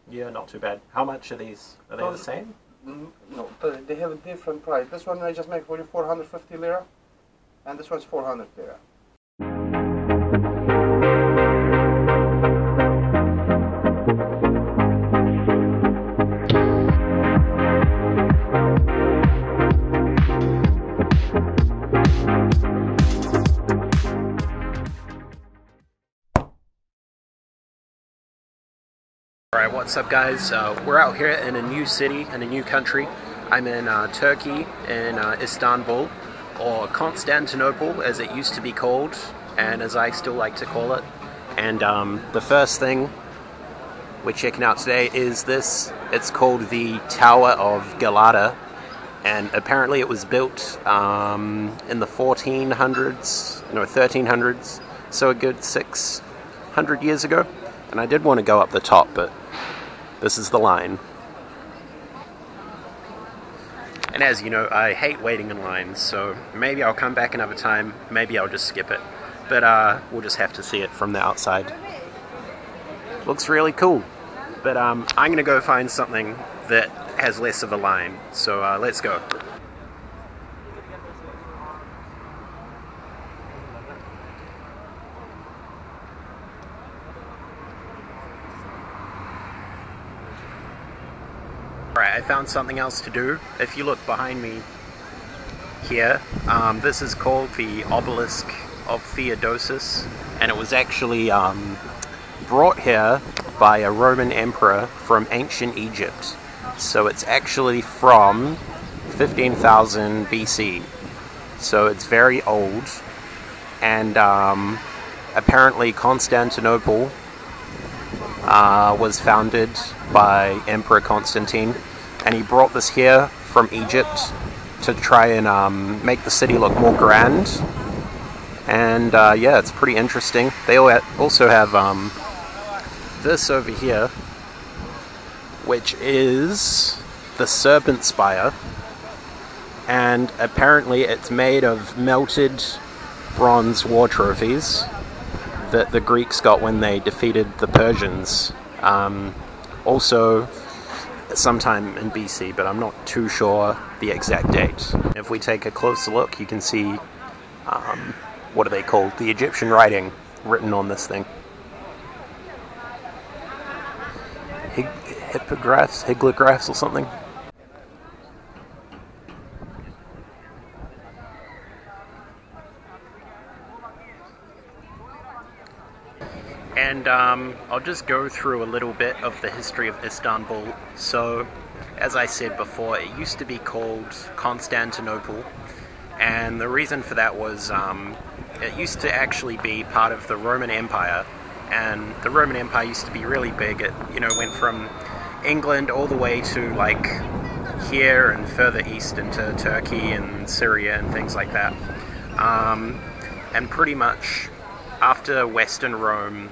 Yeah, not too bad. How much are these? Are they the same? No, they have a different price. This one I just make for you 450 lira, and this one's 400 lira. Alright, what's up guys? We're out here in a new city, in a new country. I'm in Turkey, in Istanbul, or Constantinople as it used to be called, and as I still like to call it. And the first thing we're checking out today is this. It's called the Tower of Galata, and apparently it was built in the 1300s, so a good 600 years ago. And I did want to go up the top, but this is the line. And as you know, I hate waiting in lines, so maybe I'll come back another time, maybe I'll just skip it. But we'll just have to see it from the outside. Looks really cool. But I'm going to go find something that has less of a line, so let's go. Alright, I found something else to do. If you look behind me here, this is called the Obelisk of Theodosius, and it was actually brought here by a Roman emperor from ancient Egypt. So it's actually from 15,000 BC. So it's very old, and apparently Constantinople was founded by Emperor Constantine, and he brought this here from Egypt to try and make the city look more grand. And yeah, it's pretty interesting. They also have this over here, which is the Serpent Spire, and apparently it's made of melted bronze war trophies that the Greeks got when they defeated the Persians, also sometime in BC, but I'm not too sure the exact date. If we take a closer look, you can see, what are they called? The Egyptian writing written on this thing. Hieroglyphs or something. And I'll just go through a little bit of the history of Istanbul. So, as I said before, it used to be called Constantinople, and the reason for that was it used to actually be part of the Roman Empire, and the Roman Empire used to be really big. It, you know, went from England all the way to like here and further east into Turkey and Syria and things like that. And pretty much after Western Rome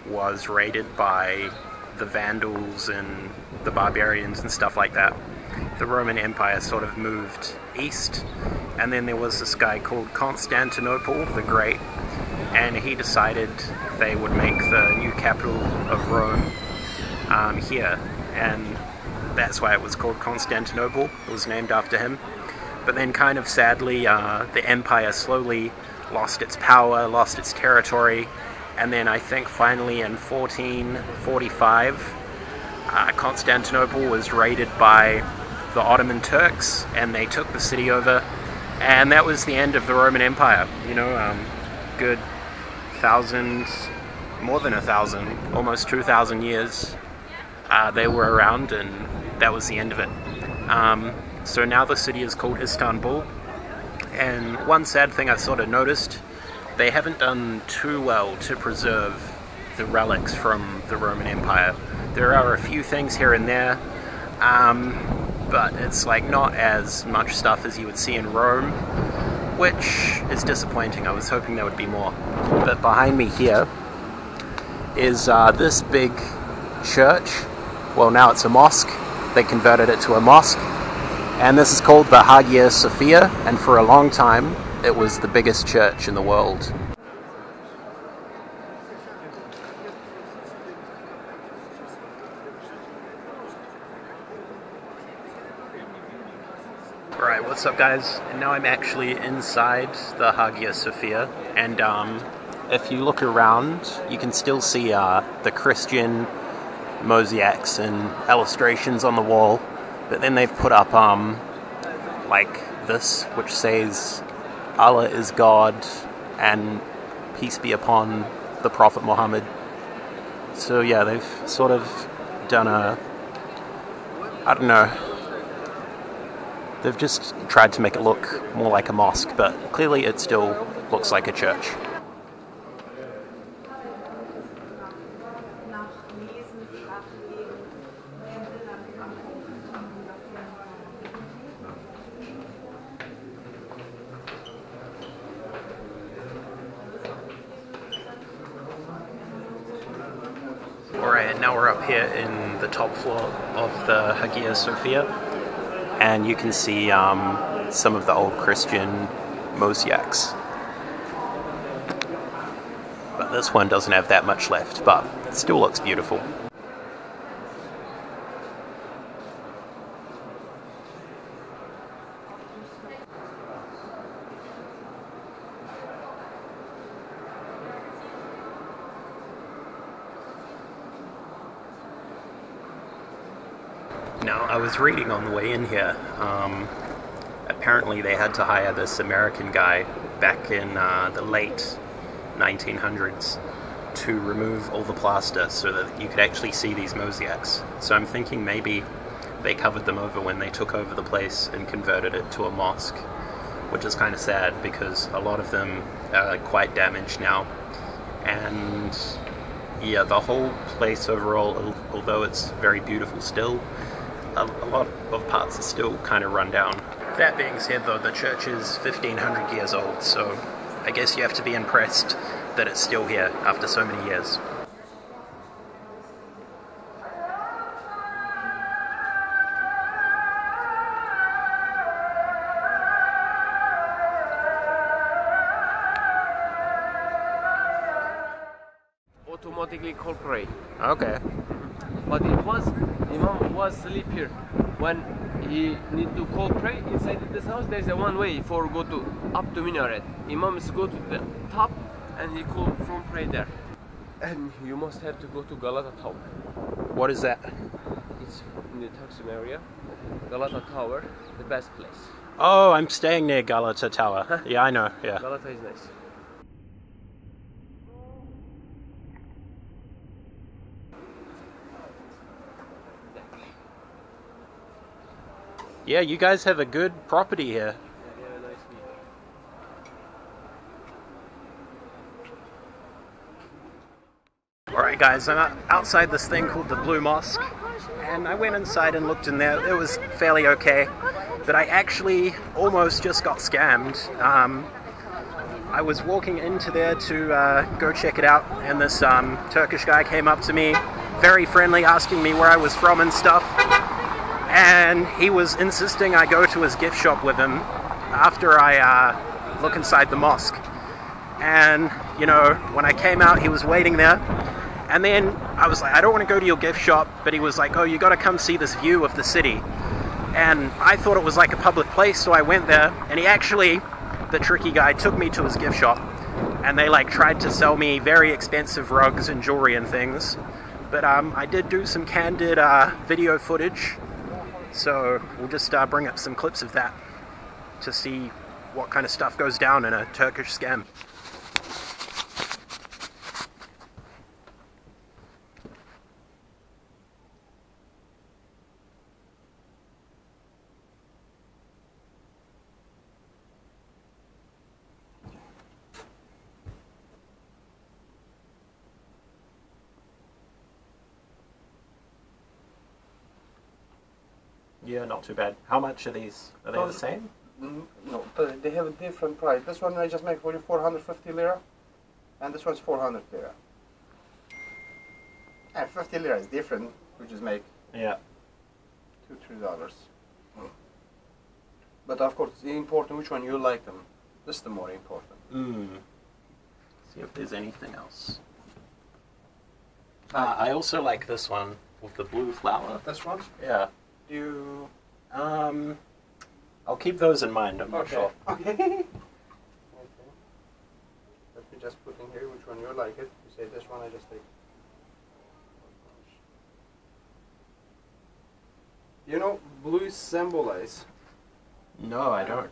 was raided by the Vandals and the barbarians and stuff like that, the Roman Empire sort of moved east, and then there was this guy called Constantinople the Great, and he decided they would make the new capital of Rome here, and that's why it was called Constantinople. It was named after him. But then kind of sadly, the empire slowly lost its power, lost its territory, and then I think finally in 1445 Constantinople was raided by the Ottoman Turks, and they took the city over, and that was the end of the Roman Empire. You know, good more than 1,000, almost 2,000 years they were around, and that was the end of it. So now the city is called Istanbul, and one sad thing I sort of noticed, they haven't done too well to preserve the relics from the Roman Empire. There are a few things here and there, but it's like not as much stuff as you would see in Rome, which is disappointing. I was hoping there would be more. But behind me here is this big church. Well, now it's a mosque. They converted it to a mosque, and this is called the Hagia Sofia, and for a long time it was the biggest church in the world. Alright, what's up guys? And now I'm actually inside the Hagia Sofia, and if you look around, you can still see the Christian mosaics and illustrations on the wall, but then they've put up like this, which says Allah is God and peace be upon the Prophet Muhammad. So yeah, they've sort of done a, I don't know, they've just tried to make it look more like a mosque, but clearly it still looks like a church. Alright, and now we're up here in the top floor of the Hagia Sofia, and you can see some of the old Christian mosaics. But this one doesn't have that much left, but it still looks beautiful. Now, I was reading on the way in here, apparently they had to hire this American guy back in the late 1900s to remove all the plaster so that you could actually see these mosaics. So I'm thinking maybe they covered them over when they took over the place and converted it to a mosque, which is kind of sad because a lot of them are quite damaged now. And yeah, the whole place overall, although it's very beautiful still, a lot of parts are still kind of run down. That being said though, the church is 1500 years old, so I guess you have to be impressed that it's still here after so many years. Automatically call pray. Okay. But Imam was sleep here. When he need to call pray inside this house, there's a one way for go to up to minaret. Imam is go to the top and he call from pray there. And you must have to go to Galata Tower. What is that? It's in the Taksim area. Galata Tower, the best place. Oh, I'm staying near Galata Tower. Yeah, I know, yeah. Galata is nice. Yeah, you guys have a good property here. Yeah, nice view. Alright guys, I'm outside this thing called the Blue Mosque, and I went inside and looked in there. It was fairly okay, but I actually almost just got scammed. I was walking into there to go check it out, and this Turkish guy came up to me, very friendly, asking me where I was from and stuff. And he was insisting I go to his gift shop with him after I look inside the mosque. And, you know, when I came out, he was waiting there. And then I was like, I don't want to go to your gift shop. But he was like, oh, you got to come see this view of the city. And I thought it was like a public place, so I went there. And he actually, the tricky guy, took me to his gift shop. And they like tried to sell me very expensive rugs and jewelry and things. But I did do some candid video footage. So we'll just bring up some clips of that to see what kind of stuff goes down in a Turkish scam. Yeah, not too bad. How much are these? Are they the same? No, they have a different price. This one I just make for you 450 lira, and this one's 400 lira. And 50 lira is different. We just make Yeah. $2-3. But of course, it's important which one you like them. This is the more important. See if there's anything else. I also like this one with the blue flower. This one? Yeah. Do you... I'll keep those in mind, I'm not Okay. sure. Okay. Okay. Let me just put in here which one you like it. You say this one, I just take. You know, blue symbolize. No, I don't.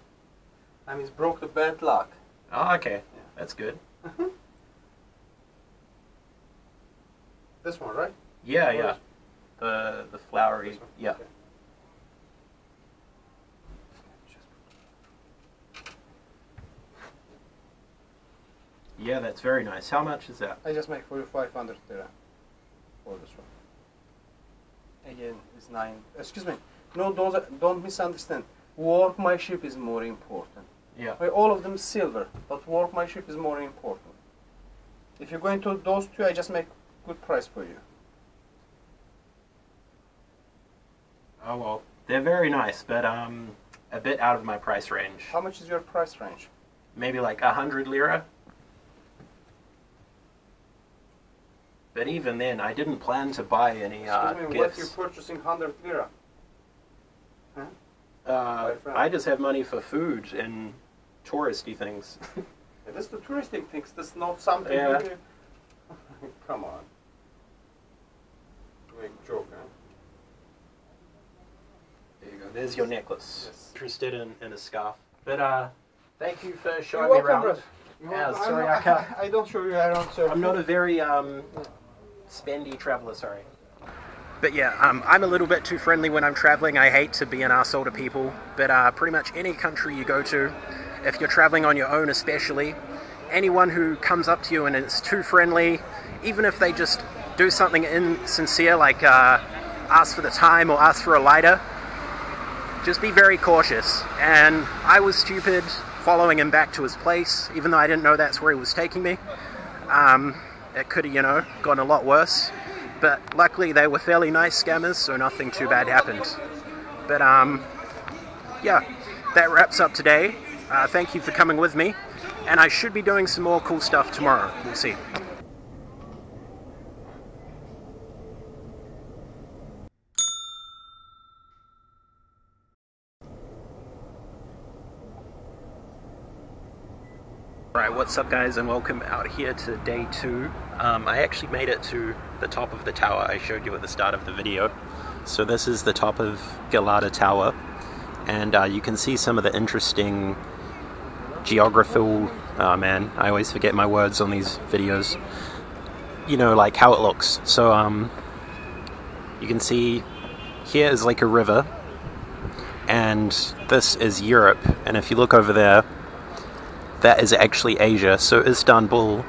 I mean, it's broke the bad luck. Oh, okay. Yeah. That's good. This one, right? Yeah, Or yeah. The flowery, this one? yeah. Okay. Yeah, that's very nice. How much is that? I just make for you 500 lira for this one. Again, it's 9. Excuse me. No, don't misunderstand. Workmanship is more important. Yeah. All of them silver, but workmanship is more important. If you're going to those two, I just make good price for you. Oh, well, they're very nice, but a bit out of my price range. How much is your price range? Maybe like 100 lira. But even then, I didn't plan to buy any Excuse me, what if you're gifts. purchasing 100 lira? I just have money for food and touristy things. Yeah, that's the touristic things. That's not something. Yeah. Come on. Make joke, huh? There you go. There's your necklace. Yes. Interested in a scarf. But thank you for showing You're me welcome, around. brother. Yeah, I'm sorry, not- I can't. I don't show you around, so. I'm not a very spendy traveler, sorry. But yeah, I'm a little bit too friendly when I'm traveling. I hate to be an arsehole to people, but pretty much any country you go to, if you're traveling on your own especially, anyone who comes up to you and is too friendly, even if they just do something insincere like ask for the time or ask for a lighter, just be very cautious. And I was stupid following him back to his place, even though I didn't know that's where he was taking me. It could have, you know, gone a lot worse. But luckily they were fairly nice scammers, so nothing too bad happened. But yeah, that wraps up today. Thank you for coming with me. And I should be doing some more cool stuff tomorrow. We'll see. Alright, what's up guys, and welcome out here to day 2. I actually made it to the top of the tower I showed you at the start of the video. So this is the top of Galata Tower, and you can see some of the interesting geographical, oh man, I always forget my words on these videos, you know, like how it looks. So you can see here is like a river, and this is Europe, and if you look over there, that is actually Asia. So Istanbul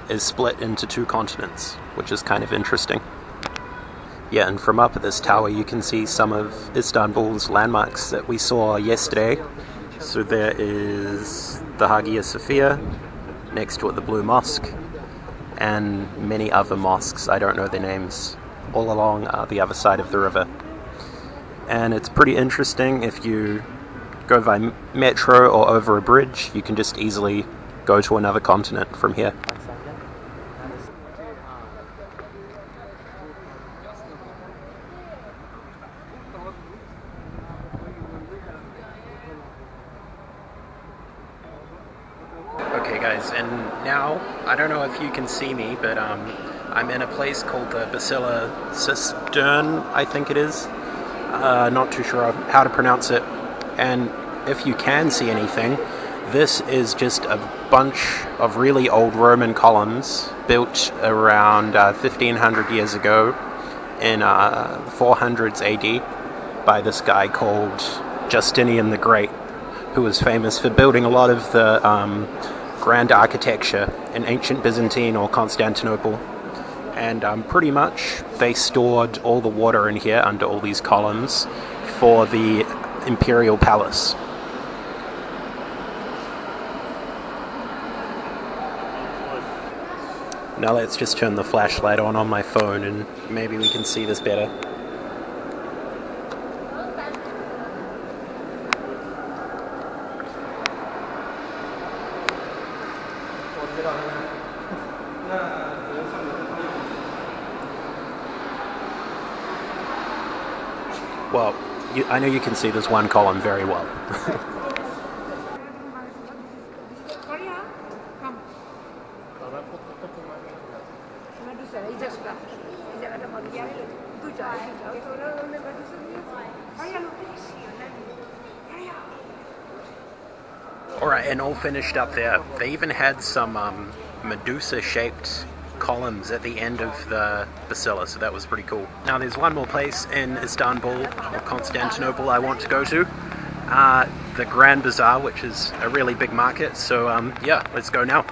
is split into 2 continents, which is kind of interesting. Yeah, and from up at this tower you can see some of Istanbul's landmarks that we saw yesterday. So there is the Hagia Sofia, next to it the Blue Mosque, and many other mosques, I don't know their names, all along the other side of the river. And it's pretty interesting. If you go by metro or over a bridge, you can just easily go to another continent from here. Okay guys, and now, I don't know if you can see me, but I'm in a place called the Basilica Cistern, I think it is. Not too sure how to pronounce it. And if you can see anything, this is just a bunch of really old Roman columns built around 1500 years ago in 400s AD by this guy called Justinian the Great, who was famous for building a lot of the grand architecture in ancient Byzantine or Constantinople. And pretty much they stored all the water in here under all these columns for the imperial palace. Now let's just turn the flashlight on my phone and maybe we can see this better. Well, I know you can see this one column very well. Alright, and all finished up there. They even had some Medusa-shaped columns at the end of the basilica, so that was pretty cool. Now there's one more place in Istanbul, or Constantinople, I want to go to. The Grand Bazaar, which is a really big market, so yeah, let's go now.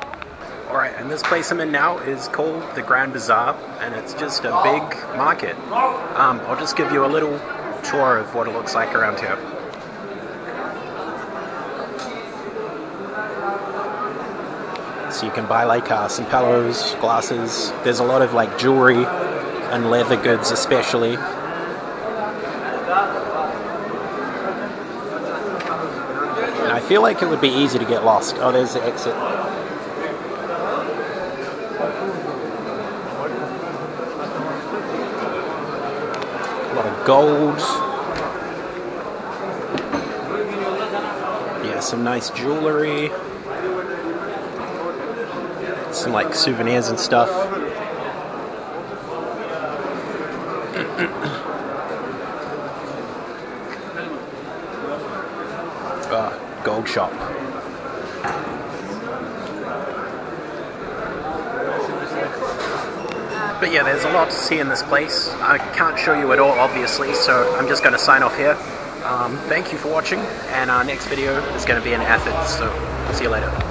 Alright, and this place I'm in now is called the Grand Bazaar, and it's just a big market. I'll just give you a little tour of what it looks like around here. So you can buy like some pillows, glasses. There's a lot of like jewelry and leather goods especially. And I feel like it would be easy to get lost. Oh, there's the exit. A lot of gold. Yeah, some nice jewelry. Some like souvenirs and stuff. Gold shop. But yeah, there's a lot to see in this place. I can't show you it all, obviously, so I'm just going to sign off here. Thank you for watching, and our next video is going to be in Athens, so see you later.